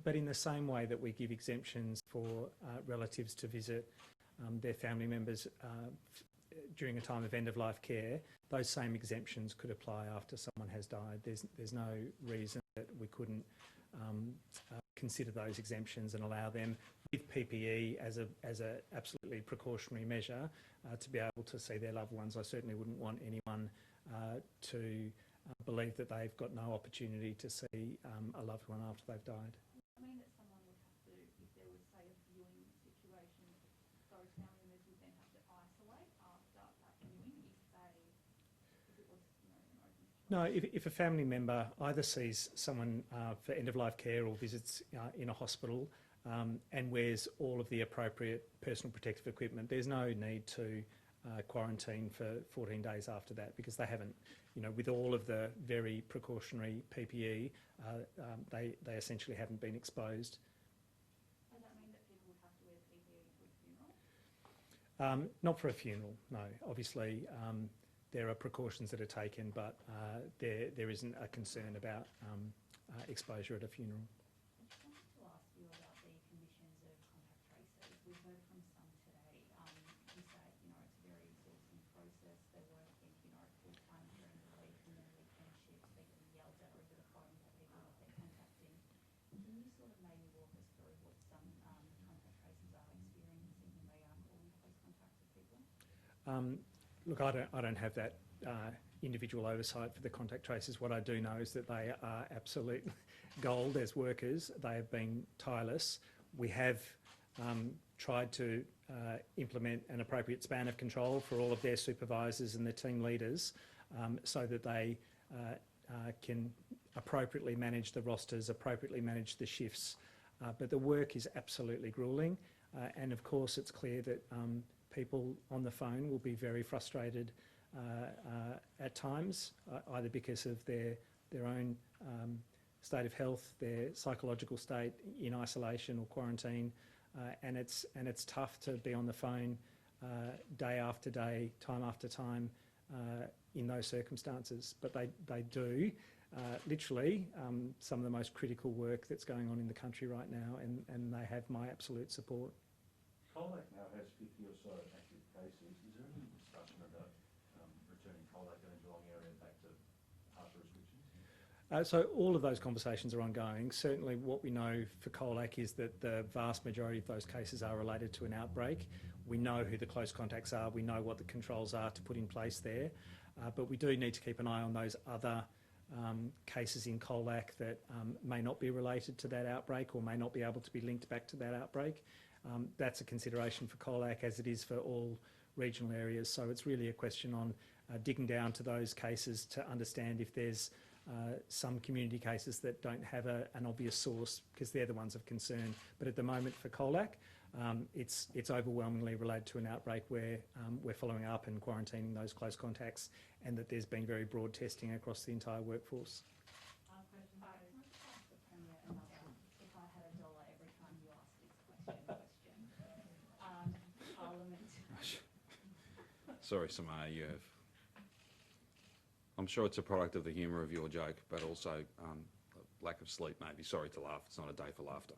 Speaker 6: But in the same way that we give exemptions for relatives to visit their family members during a time of end-of-life care, those same exemptions could apply after someone has died. There's no reason that we couldn't consider those exemptions and allow them with PPE as a absolutely precautionary measure to be able to see their loved ones. I certainly wouldn't want anyone to believe that they've got no opportunity to see a loved one after they've died.
Speaker 5: I mean that someone would have to, if there was, say, a viewing situation, those family members would then have to isolate after that viewing if it was, an open situation.
Speaker 6: No, if a family member either sees someone for end-of-life care or visits in a hospital and wears all of the appropriate personal protective equipment, there's no need to quarantine for 14 days after that because they haven't, with all of the very precautionary PPE, they essentially haven't been exposed.
Speaker 5: Does that mean that people would have to wear PPE to a funeral?
Speaker 6: Not for a funeral, no. Obviously, there are precautions that are taken, but there isn't a concern about exposure at a funeral.
Speaker 5: I just wanted to ask you about the conditions of contact tracers. We've heard from some today who say, it's a very exhausting process. They're working, full time during the week and then weekend shifts. They're getting yelled at over the phone by people that they're contacting. Can you sort of maybe walk us through what some contact tracers are experiencing when they are calling close contacts with people?
Speaker 6: Look, I don't have that individual oversight for the contact tracers. What I do know is that they are absolute gold as workers. They have been tireless. We have tried to implement an appropriate span of control for all of their supervisors and their team leaders so that they can appropriately manage the rosters, appropriately manage the shifts. But the work is absolutely gruelling, and of course it's clear that people on the phone will be very frustrated at times, either because of their own state of health, their psychological state in isolation or quarantine, and it's tough to be on the phone day after day, time after time in those circumstances. But they do literally some of the most critical work that's going on in the country right now, and they have my absolute support.
Speaker 9: Colac now has 50 or so active cases. Is there any discussion about returning Colac and the Geelong area back to harsher restrictions?
Speaker 6: So all of those conversations are ongoing. Certainly what we know for Colac is that the vast majority of those cases are related to an outbreak. We know who the close contacts are, we know what the controls are to put in place there, but we do need to keep an eye on those other cases in Colac that may not be related to that outbreak or may not be able to be linked back to that outbreak. That's a consideration for Colac, as it is for all regional areas. So it's really a question on digging down to those cases to understand if there's some community cases that don't have an obvious source, because they're the ones of concern. But at the moment for Colac, it's overwhelmingly related to an outbreak where we're following up and quarantining those close contacts, and that there's been very broad testing across the entire workforce.
Speaker 5: Question. Can I just ask the Premier another, if I had $1 every time you asked this question? Parliament.
Speaker 1: Sorry, Samar, you have. I'm sure it's a product of the humour of your joke, but also lack of sleep maybe. Sorry to laugh, it's not a day for laughter.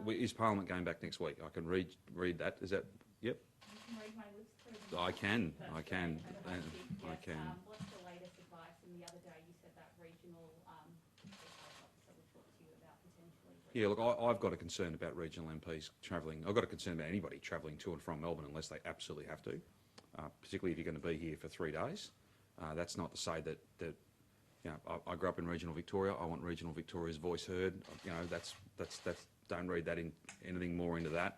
Speaker 1: Is Parliament going back next week? I can read that. Is that, yep?
Speaker 5: You can read my lips through.
Speaker 1: I can.
Speaker 5: What's the latest advice? And the other day you said that regional health officer will talk to you about potentially.
Speaker 1: Yeah, look, I've got a concern about regional MPs travelling. I've got a concern about anybody travelling to and from Melbourne unless they absolutely have to, particularly if you're going to be here for 3 days. That's not to say that you know, I grew up in regional Victoria. I want regional Victoria's voice heard. You know, that's don't read that in anything more into that.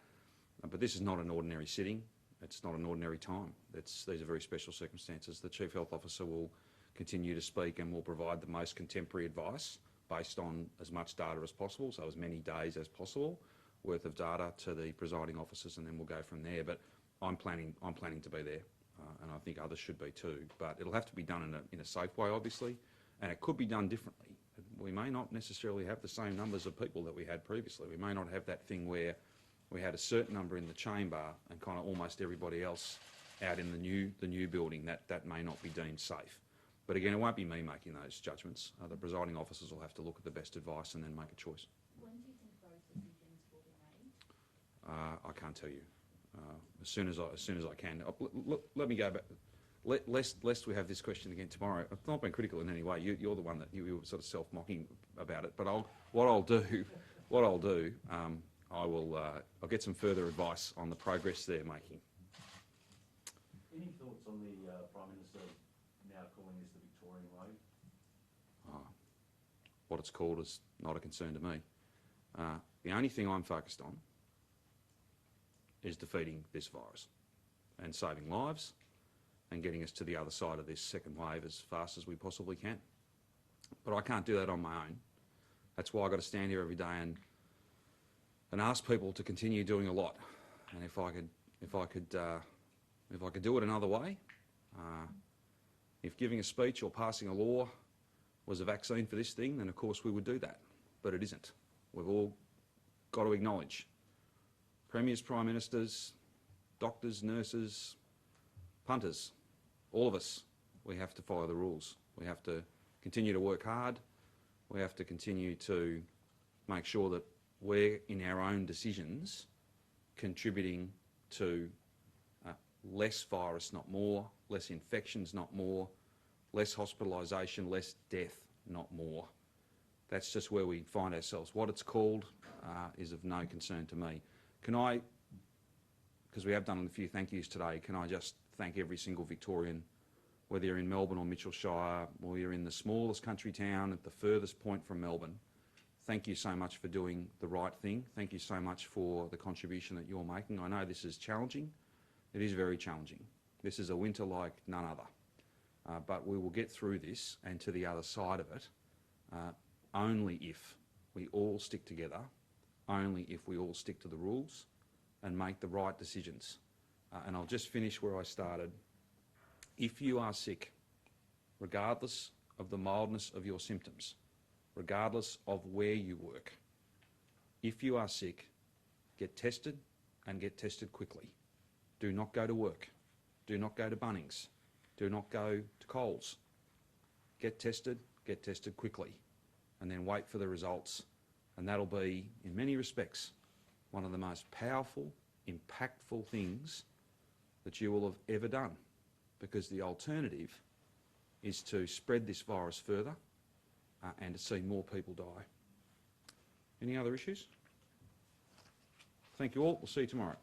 Speaker 1: But this is not an ordinary sitting. It's not an ordinary time. These are very special circumstances. The Chief Health Officer will continue to speak and will provide the most contemporary advice based on as much data as possible, so as many days as possible worth of data to the presiding officers, and then we'll go from there. But I'm planning to be there, and I think others should be too. But it'll have to be done in a safe way, obviously, and it could be done differently. We may not necessarily have the same numbers of people that we had previously. We may not have that thing where we had a certain number in the chamber and kind of almost everybody else out in the new building. That may not be deemed safe. But again, it won't be me making those judgments. The presiding officers will have to look at the best advice and then make a choice.
Speaker 5: When do you think those decisions will be made?
Speaker 1: I can't tell you. As soon as I can. Let me go back. Lest we have this question again tomorrow. I've not been critical in any way. You're the one that you were sort of self-mocking about it. But I'll get some further advice on the progress they're making.
Speaker 9: Any thoughts on the Prime Minister now calling this the Victorian way?
Speaker 1: What it's called is not a concern to me. The only thing I'm focused on is defeating this virus and saving lives and getting us to the other side of this second wave as fast as we possibly can. But I can't do that on my own. That's why I've got to stand here every day and ask people to continue doing a lot. And if I could do it another way, if giving a speech or passing a law was a vaccine for this thing, then of course we would do that. But it isn't. We've all got to acknowledge premiers, prime ministers, doctors, nurses, punters, all of us, we have to follow the rules. We have to continue to work hard. We have to continue to make sure that we're, in our own decisions, contributing to less virus, not more, less infections, not more, less hospitalisation, less death, not more. That's just where we find ourselves. What it's called is of no concern to me. Can I, because we have done a few thank yous today, can I just thank every single Victorian, whether you're in Melbourne or Mitchell Shire, or you're in the smallest country town at the furthest point from Melbourne. thank you so much for doing the right thing. Thank you so much for the contribution that you're making. I know this is challenging. It is very challenging. This is a winter like none other. But we will get through this and to the other side of it only if we all stick together, only if we all stick to the rules and make the right decisions. And I'll just finish where I started. If you are sick, regardless of the mildness of your symptoms, regardless of where you work, if you are sick, get tested and get tested quickly. Do not go to work. Do not go to Bunnings. Do not go to Coles. Get tested quickly, and then wait for the results. And that'll be, in many respects, one of the most powerful, impactful things that you will have ever done, because the alternative is to spread this virus further and to see more people die. Any other issues? Thank you all. We'll see you tomorrow.